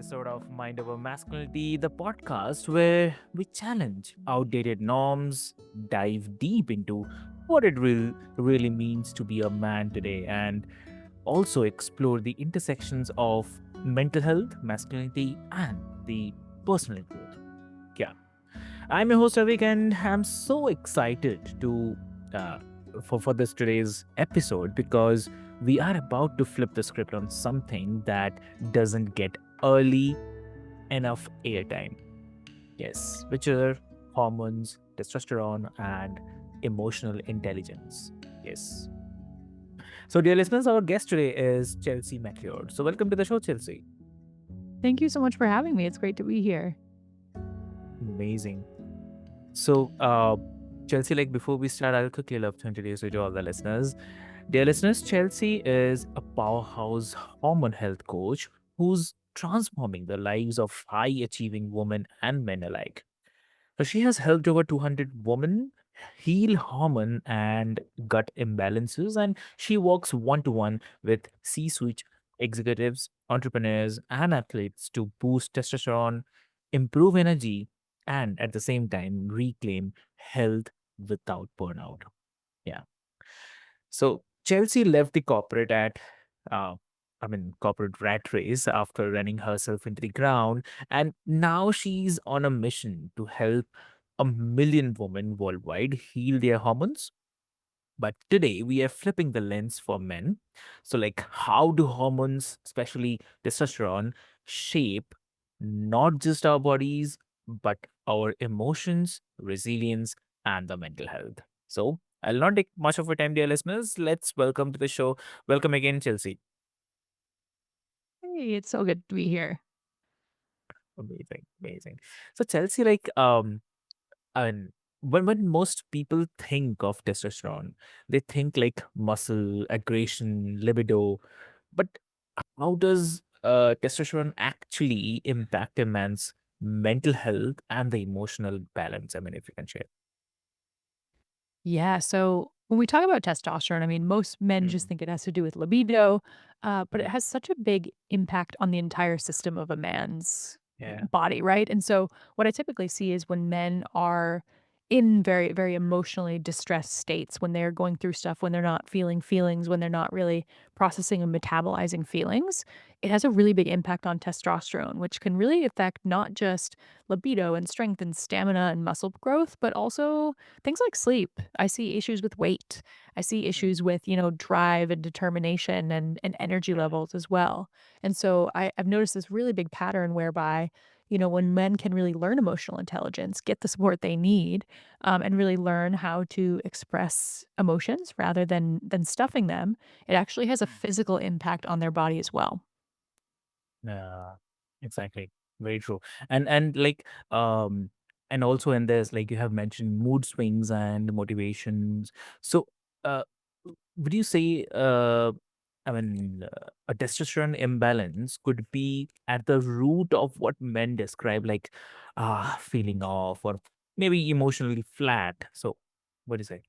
episode of Mind Over Masculinity, the podcast where we challenge outdated norms, dive deep into what it really means to be a man today, and also explore the intersections of mental health, masculinity, and the personal growth. Yeah, I'm your host Avik, and I'm so excited to uh, for this today's episode because we are about to flip the script on something that doesn't get early enough airtime. Yes, which are hormones, testosterone, and emotional intelligence. Yes. So, dear listeners, our guest today is Chelsea McLeod. So, welcome to the show, Chelsea. Thank you so much for having me. It's great to be here. Amazing. So, Chelsea, like before we start, I'll quickly love to introduce you to all the listeners. Dear listeners, Chelsea is a powerhouse hormone health coach who's transforming the lives of high achieving women and men alike. So she has helped over 200 women heal hormone and gut imbalances, and she works one to one with C suite executives, entrepreneurs, and athletes to boost testosterone, improve energy, and at the same time reclaim health without burnout. Yeah. So Chelsea left the uh, corporate rat race after running herself into the ground, and now she's on a mission to help a million women worldwide heal their hormones. But today we are flipping the lens for men. So, like, how do hormones, especially testosterone, shape not just our bodies, but our emotions, resilience, and the mental health? So, I'll not take much of your time, dear listeners. Let's welcome to the show. Welcome again, Chelsea. Hey, it's so good to be here. Amazing, amazing. So, Chelsea, and when most people think of testosterone, they think like muscle, aggression, libido. But how does testosterone actually impact a man's mental health and the emotional balance? I mean, if you can share. Yeah. So when we talk about testosterone, I mean, most men just Mm, think it has to do with libido, but it mm, has such a big impact on the entire system of a man's yeah. body, right? And so what I typically see is when men are in very, very emotionally distressed states, when they're going through stuff, when they're not feeling feelings, when they're not really processing and metabolizing feelings, it has a really big impact on testosterone, which can really affect not just libido and strength and stamina and muscle growth, but also things like sleep. I see issues with weight. I see Mm, issues with, drive and determination and energy yeah. levels as well. And so I've noticed this really big pattern whereby, when men can really learn emotional intelligence, get the support they need, and really learn how to express emotions rather than stuffing them, it actually has a Mm. physical impact on their body as well. Yeah, exactly. Very true. And like and also in this, like you have mentioned mood swings and motivations. So uh would you say a testosterone imbalance could be at the root of what men describe like feeling off or maybe emotionally flat. So what do you say?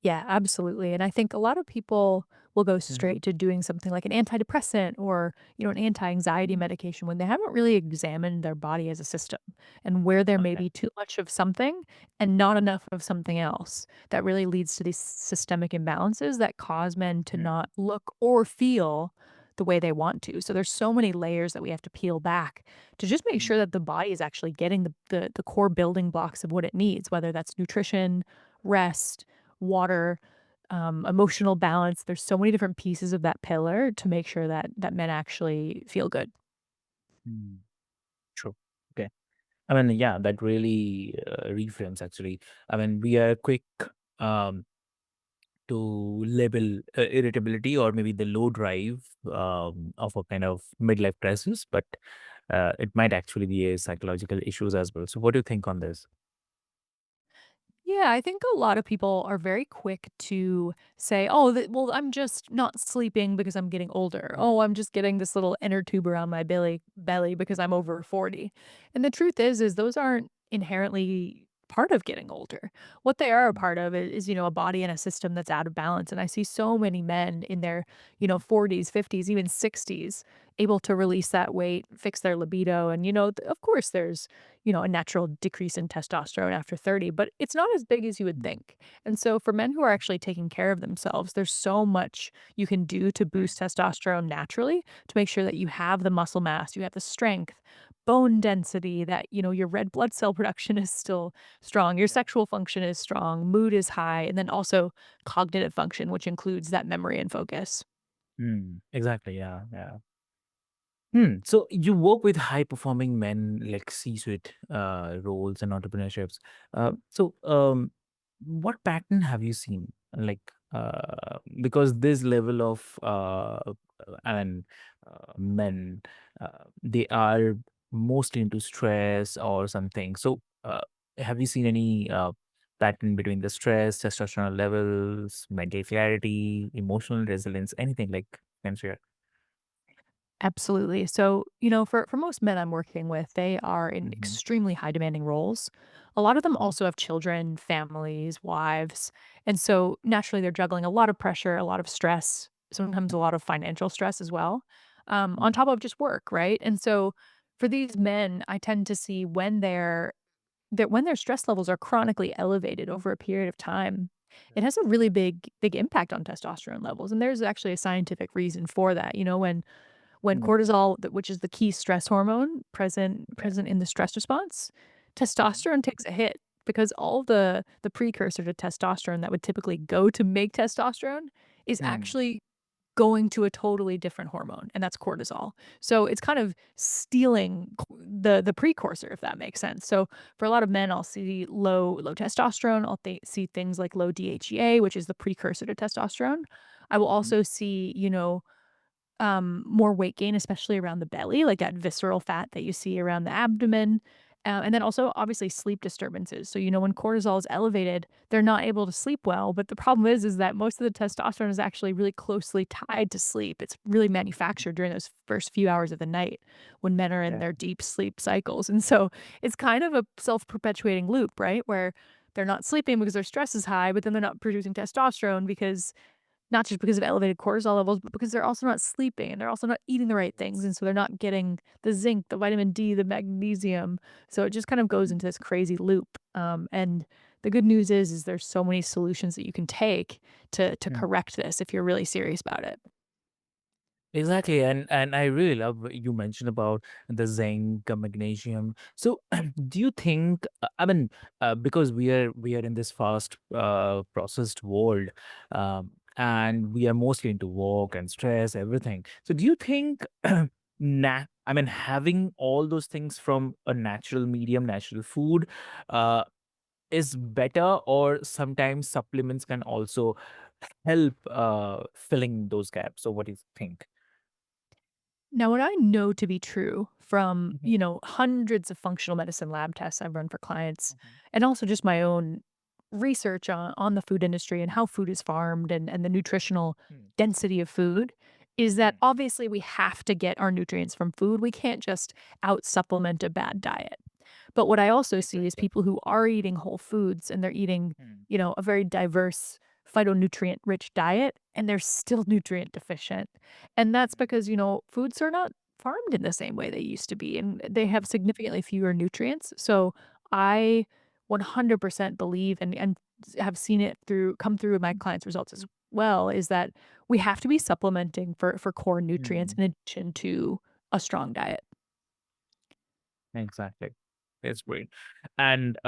Yeah, absolutely. And I think a lot of people will go Mhm. straight to doing something like an antidepressant or, an anti-anxiety medication when they haven't really examined their body as a system and where there may Okay. be too much of something and not enough of something else. That really leads to these systemic imbalances that cause men to Mhm. not look or feel the way they want to. So there's so many layers that we have to peel back to just make Mm. sure that the body is actually getting the core building blocks of what it needs, whether that's nutrition, rest, water, emotional balance. There's so many different pieces of that pillar to make sure that men actually feel good. Mm. True. Okay. I mean, yeah, that really reframes actually. I mean, we are quick um, to label irritability or maybe the low drive of a kind of midlife crisis, but it might actually be a psychological issues as well. So, what do you think on this? Yeah, I think a lot of people are very quick to say, "Oh, well, I'm just not sleeping because I'm getting older. Oh, I'm just getting this little inner tube around my belly because I'm over 40." And the truth is those aren't inherently part of getting older. What they are a Mm, part of is, a body and a system that's out of balance. And I see so many men in their, mhm. 40s, 50s, even 60s able to release that weight, fix their libido. And, of course, there's, a natural decrease in testosterone after 30, but it's not as big as you would Mm, think. And so for men who are actually taking care of themselves, there's so much you can do to boost testosterone naturally to make sure that you have the muscle mass, you have the strength, bone density, that, your red blood cell production is still strong, your yeah. sexual function is strong, mood is high, and then also cognitive function, which includes that memory and focus. Exactly. Yeah. Yeah. So you work with high performing men like C-suite roles and entrepreneurships. So what pattern have you seen? Like, because this level of, I mean, men, they are mostly into stress or something. So have you seen any pattern between the stress, testosterone levels, mental clarity, emotional resilience, anything like can share? Absolutely. So, for most men I'm working with, they are in Mm-hmm. extremely high demanding roles. A lot of them Mm-hmm. also have children, families, wives. And so naturally they're juggling a lot of pressure, a lot of stress, sometimes a lot of financial stress as well, on top of just work, right? And so for these men, I tend to see when their stress levels are chronically elevated over a period of time, it has a really big impact on testosterone levels. And there's actually a scientific reason for that. When Mm, cortisol, which is the key stress hormone yeah. present in the stress response, Mhm. testosterone takes a hit because all the precursor to testosterone that would typically go to make testosterone is Mm, actually going to a totally different hormone, and that's cortisol. So it's kind of stealing the precursor, if that makes sense. So for a lot of men, I'll see low testosterone. See things like low DHEA, which is the precursor to testosterone. I will mhm, also see, more weight gain, especially around the belly, like that visceral fat that you see around the abdomen. And then also, obviously, sleep disturbances. So, when cortisol is elevated, they're not able to sleep well. But the problem is that most of the testosterone is actually really closely tied to sleep. It's really manufactured during those first few hours of the night when men are in yeah. their deep sleep cycles. And so it's kind of a self perpetuating loop, right? Where they're not sleeping because their stress is high, but then they're not producing testosterone because not just because of elevated cortisol levels, but because they're also not sleeping and they're also not eating the right things, and so they're not getting the zinc, the vitamin D, the magnesium, so it just kind of goes Mm, into this crazy loop, and the good news is there's so many solutions that you can take to mm. correct this if you're really serious about it. Exactly, and I really love what you mentioned about the zinc, magnesium. So, do you think? I mean, because we are in this fast, processed world, and we are mostly into work and stress, everything. So, do you think, I mean, having all those things from a natural medium, natural food, uh, is better, or sometimes supplements can also help filling those gaps? So, what do you think? Now, what I know to be true from, Mhm, hundreds of functional medicine lab tests I've run for clients, mhm, and also just my own research on the food industry and how food is farmed and the nutritional mm, density of food, is that mm. obviously we have to get our nutrients from food. We can't just out supplement a bad diet. But what I also see is Exactly. people who are eating whole foods and they're eating, Mm, a very diverse phytonutrient rich diet and they're still nutrient deficient. And that's mm, because, foods are not farmed in the same way they used to be and they have significantly fewer nutrients. So I 100% believe and have seen it come through in my clients' results as well, is that we have to be supplementing for core nutrients mm. in addition to a strong diet. Exactly. It's great. And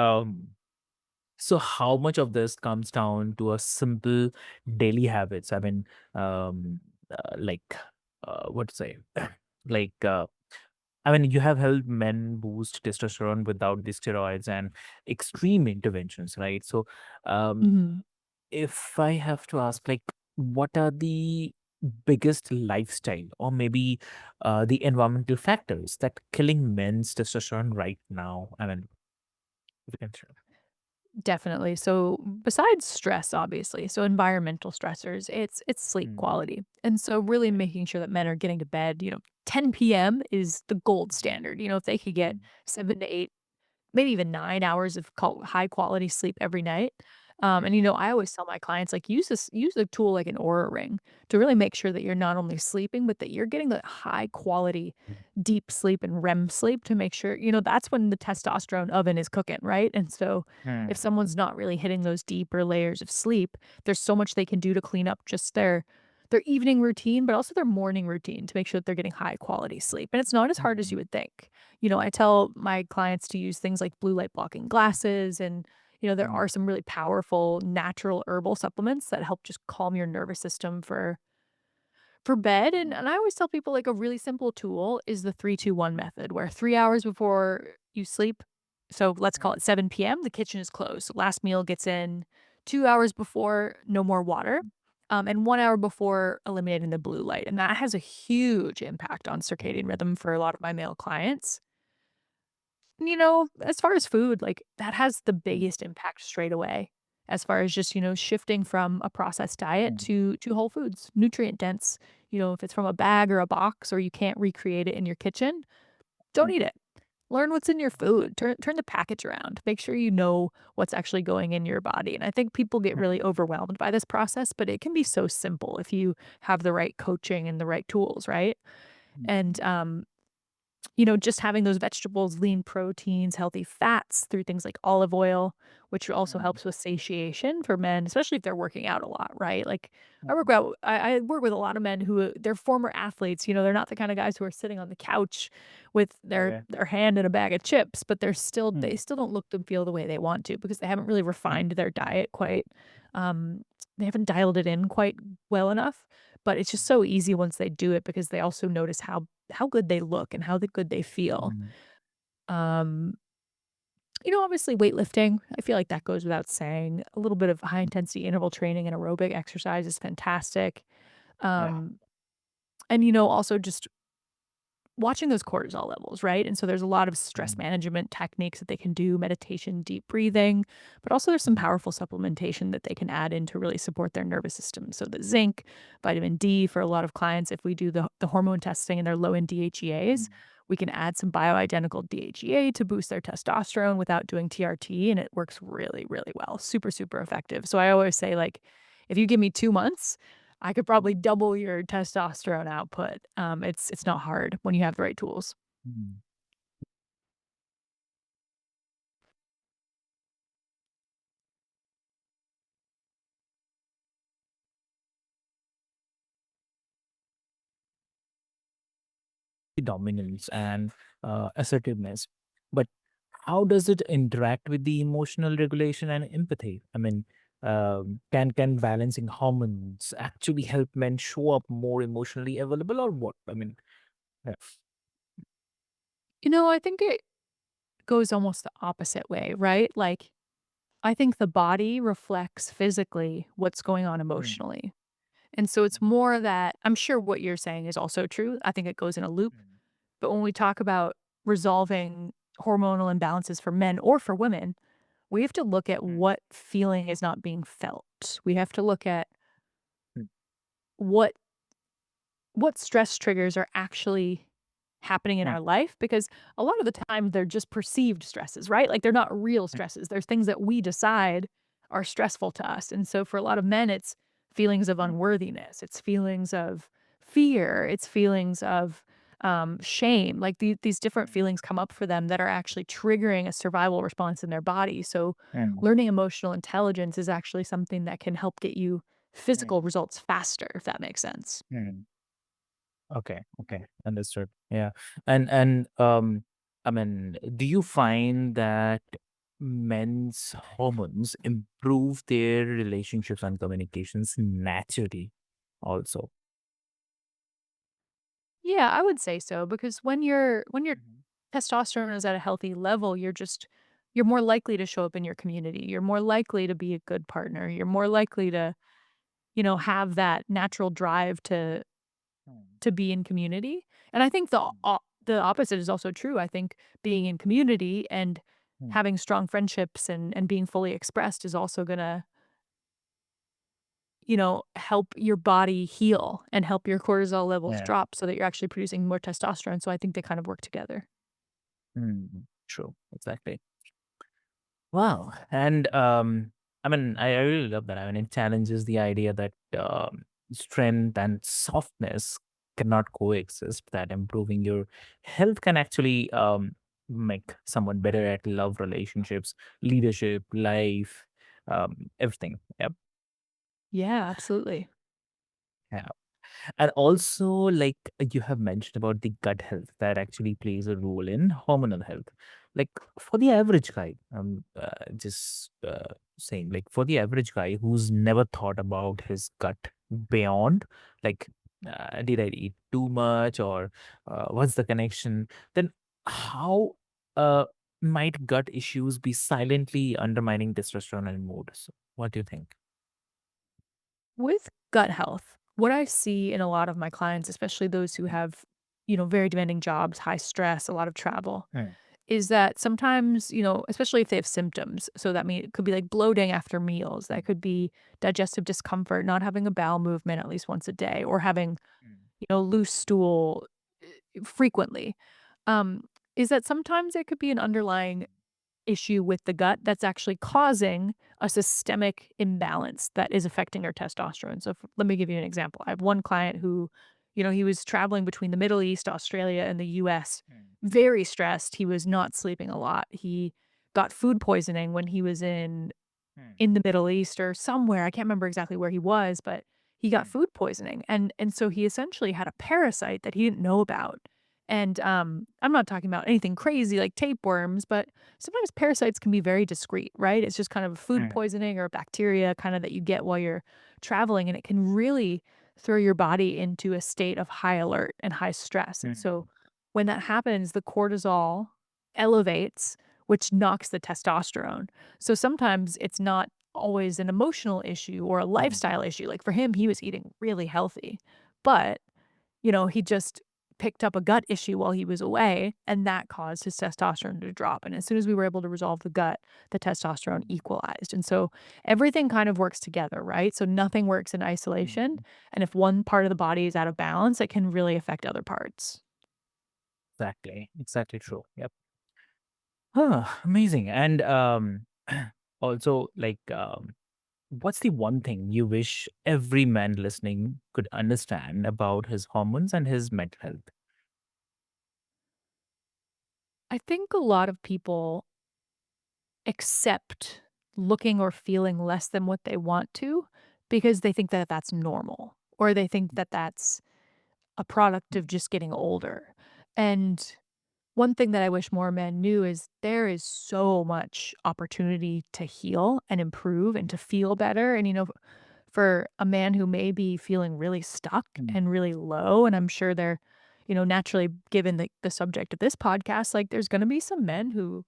so how much of this comes down to a simple daily habits? I mean, like, what to say? Like, I mean, you have helped men boost testosterone without the steroids and extreme interventions, right? So, um, Mhm. if I have to ask, like, what are the biggest lifestyle or maybe the environmental factors that killing men's testosterone right now? I mean, if you can share. Definitely. So besides stress, obviously, so environmental stressors, it's sleep Mm, quality. And so really yeah. making sure that men are getting to bed, 10 p.m. is the gold Mhm, standard. If they could get mm, 7 to 8 maybe even 9 hours of high quality sleep every night. And, I always tell my clients, like, use a tool like an Aura Ring to really make sure that you're not only sleeping, but that you're getting the high quality deep sleep and REM sleep to make sure that's when the testosterone oven is cooking, right? And so if Mm, someone's not really hitting those deeper layers of sleep, there's so much they can do to clean up just their evening routine, but also their morning routine to make sure that they're getting high quality sleep. And it's not as hard as you mm, would think. I tell my clients to use things like blue light blocking glasses and there are mm, some really powerful natural herbal supplements that help just calm your nervous system for bed. And I always tell people like a really simple tool is the 3-2-1 method where 3 hours before you sleep, so let's call it 7 p.m., the kitchen is closed. Last meal gets in 2 hours before, no more water. And 1 hour before eliminating the blue light. And that has a huge impact on circadian rhythm for a lot of my male clients. As far as food, like, that has the mm, biggest impact straight away as far as just, shifting from a processed diet mm, to whole foods, nutrient dense. If it's from a bag or a box or you can't recreate it in your kitchen, don't mm, eat it. Learn what's in your food. Turn the package around. Make sure you know what's actually going in your body. And I think people get really overwhelmed by this process, but it can be so simple if you have the right coaching and the right tools, right? mm, And just having those vegetables, lean proteins, healthy fats through things like olive oil, which also mm, helps with satiation for men, especially if they're working out a lot, right? Like mm. I work with a lot of men who they're former athletes. They're not the kind of guys who are sitting on the couch with their Okay. their hand in a bag of chips, but they Mm, still don't look and feel the way they want to because they haven't really mm, refined their diet quite. Um, they haven't dialed it in quite well enough. But it's just so easy once they do it because they also notice how good they look and how good they feel. mm, Um, obviously weightlifting, I feel like that goes without saying. A little bit of high intensity interval training and aerobic exercise is fantastic. yeah. Um, and also just watching those cortisol levels, right? And so there's a lot of stress Mm, management techniques that they can do, meditation, deep breathing, but also there's some mm, powerful supplementation that they can add in to really support their nervous system. So the zinc, vitamin D for a lot of clients, if we do the hormone testing and they're low in DHEAs, mm, we can add some bioidentical DHEA to boost their testosterone without doing TRT, and it works really, really well. Super, super effective. So I always say, like, if you give me 2 months, I could probably double your testosterone output. It's not hard when you have the right tools. mm. Dominance and assertiveness. But how does it interact with the emotional regulation and empathy? I mean, can balancing hormones actually help men show up more emotionally available, or what? I mean, yeah. I think it goes almost the opposite way, right? Like, I think the body reflects physically what's going on Mm, emotionally. And so it's more that I'm sure what you're saying is also true. I think it goes in a loop. mm, But when we talk about resolving hormonal imbalances for men or for women, we have to look at mm, what feeling is not being felt. We have to look at mm, what what stress triggers are actually happening in mm, our life because a lot of the time they're just perceived stresses, right? Like they're not real mm, stresses. There's things that we decide are stressful to us. And so for a lot of men, it's feelings of mm, unworthiness, it's feelings of fear, it's feelings of shame. Like these different mm, feelings come up for them that are actually triggering a survival response in their body. So mm, learning emotional intelligence is actually something that can help get you mm, physical results faster, if that makes sense. mm. Okay, okay, understood. Yeah. And I mean, do you find that men's hormones improve their relationships and communications naturally also? Yeah, I would say so because when your Mhm, testosterone is at a healthy level, you're more likely to show up in your community. You're more likely to be a good partner. You're more likely to, have that natural drive mm, to be in community. And I think the opposite is also true. I think being in community and mm, having strong friendships and being fully expressed is also going to help your body heal and help your cortisol levels yeah. drop so that you're actually producing more testosterone. So I think they kind of work together. Mm, true, exactly. Wow. And I mean, I really love that. I mean, it challenges the idea that strength and softness cannot coexist, that improving your health can actually make someone better at love, relationships, leadership, life, everything. Yep. Yeah, absolutely. Yeah. And also, like you have mentioned about the gut health that actually plays a role in hormonal health. Like for the average guy, just saying, like for the average guy who's never thought about his gut beyond, like, did I eat too much or what's the connection? Then how might gut issues be silently undermining testosterone and mood? So what do you think? With gut health, what I see in a lot of my clients, especially those who have, very demanding jobs, high stress, a lot of travel, Hmm, is that sometimes, especially if they have symptoms, so that mean it could be like bloating after meals, that could be digestive discomfort, not having a bowel movement at least once a day, or having, hmm, loose stool frequently. Um, is that sometimes there could be an underlying issue with the gut that's actually causing a systemic imbalance that is affecting her testosterone. So, let me give you an example. I have one client who, he was traveling between the Middle East, Australia, and the US, hmm, very stressed. He was not sleeping a lot. He got food poisoning when he was hmm, in the Middle East or somewhere, I can't remember exactly where he was, but he got hmm, food poisoning, and so he essentially had a parasite that he didn't know about, and, I'm not talking about anything crazy like tapeworms, but sometimes parasites can be very discreet, right? It's just kind of food hmm, poisoning or bacteria kinda that you get while you're traveling, and it can really throw your body into a state of high alert and high stress, and hmm. so when that happens, the cortisol elevates, which knocks the testosterone. So sometimes it's not always an emotional issue or a Mm, lifestyle issue. Like for him, he was eating really healthy, but, he just picked up a gut issue while he was away, and that caused his testosterone to drop. And as soon as we were able to resolve the gut, the testosterone mm, equalized. And so everything kind of works together, right? So nothing works in isolation. mm. And if one part of the body is out of balance, it can really affect other parts. Exactly, exactly true. Yep. Huh, amazing. And also, like, what's the one thing you wish every man listening could understand about his hormones and his mental health? I think a lot of people accept looking or feeling less than what they want to because they think that that's normal or they think that that's a product of just getting older. And one thing that I wish more men knew is there is so much opportunity to heal and improve and to feel better. And, for a man who may be feeling really stuck Mm, and really low, and I'm sure they're, naturally given the subject of this podcast, like there's going to be some men who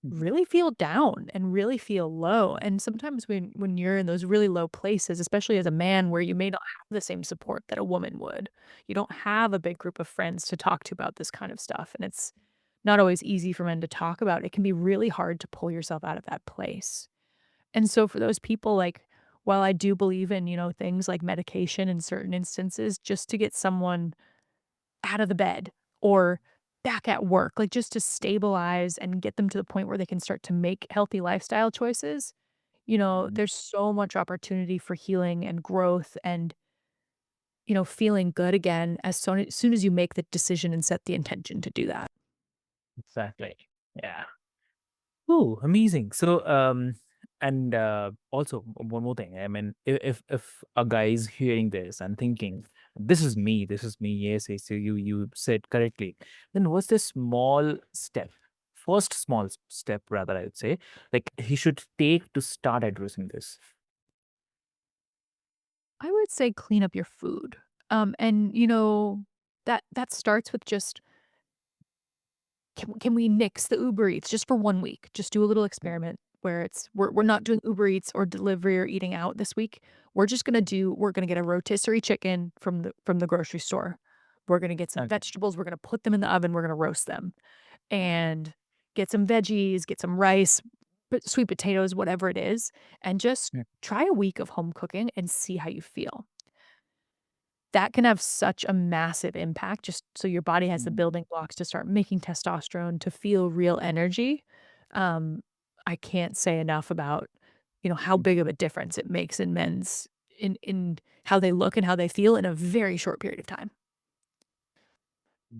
mm, really feel down and really feel low, and sometimes when you're in those really low places, especially as a man where you may not have the same support that a woman would, you don't have a big group of friends to talk to about this kind of stuff, and it's not always easy for men to talk about. It can be really hard to pull yourself out of that place, and so for those people, like, while I do believe in, things like medication in certain instances just to get someone out of the bed or back at work, like, just to stabilize and get them to the point where they can start to make healthy lifestyle choices. mm. There's so much opportunity for healing and growth and, feeling good again as soon as you make the decision and set the intention to do that. Exactly. Yeah. Oh, amazing. So, and also one more thing. I mean, if a guy is hearing this and thinking, this is me. Yes, yes, so you said correctly. Then what's the small step? First small step, rather, I would say, like he should take to start addressing this. I would say clean up your food. And, that starts with just can we nix the Uber Eats just for 1 week? Just do a little experiment where we're not doing Uber Eats or delivery or eating out this week. We're gonna get a rotisserie chicken from the grocery store. We're gonna get some Okay. vegetables, we're gonna put them in the oven, we're gonna roast them, and get some veggies, get some rice, sweet potatoes, whatever it is, and just Mm, try a week of home cooking and see how you feel. That can have such a massive impact just so your body has the mm, building blocks to start making testosterone, to feel real energy. Um, I can't say enough about, how big of a difference it makes in men's in how they look and how they feel in a very short period of time.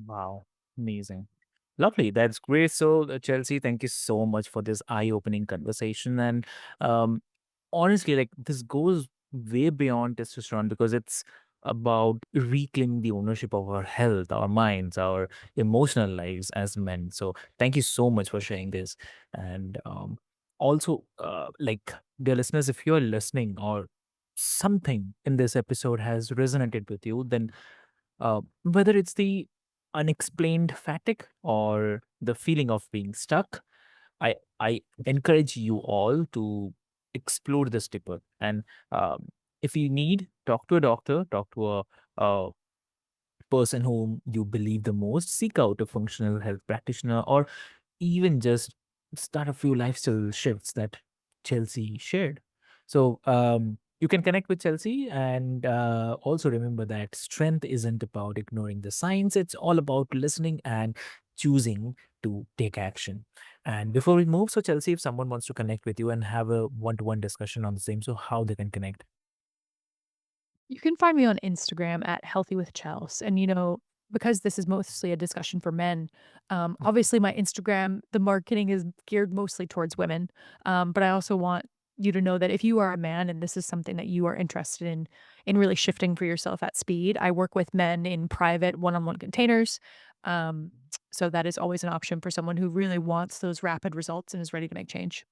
Wow, amazing. Lovely. That's great. So, Chelsea, thank you so much for this eye-opening conversation. And um, honestly, like this goes way beyond testosterone because it's about reclaiming the ownership of our health, our minds, our emotional lives as men. So, thank you so much for sharing this. And also, like, dear listeners, if you're listening or something in this episode has resonated with you, then whether it's the unexplained fatigue or the feeling of being stuck, I encourage you all to explore this deeper. And um, if you need, talk to a doctor, talk to a person whom you believe the most, seek out a functional health practitioner, or even just start a few lifestyle shifts that Chelsea shared. So you can connect with Chelsea and also remember that strength isn't about ignoring the signs, it's all about listening and choosing to take action. And before we move, so Chelsea, if someone wants to connect with you and have a one to one discussion on the same, so how they can connect? You can find me on Instagram at Healthy with Chels. And, because this is mostly a discussion for men, obviously my Instagram, the marketing is geared mostly towards women. But I also want you to know that if you are a man and this is something that you are interested in really shifting for yourself at speed, I work with men in private one-on-one containers. Um, so that is always an option for someone who really wants those rapid results and is ready to make change.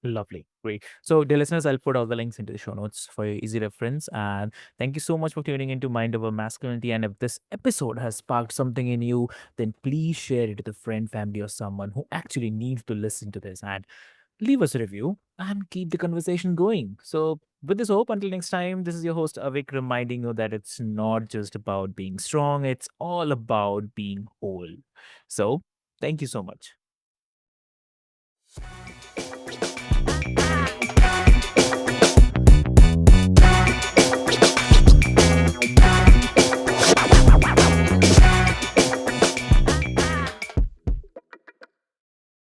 Lovely. Great. So, dear listeners, I'll put all the links into the show notes for your easy reference. And thank you so much for tuning into Mind Over Masculinity. And if this episode has sparked something in you, then please share it with a friend, family, or someone who actually needs to listen to this. And leave us a review and keep the conversation going. So, with this hope, until next time, this is your host, Avik, reminding you that it's not just about being strong, it's all about being whole. So, thank you so much.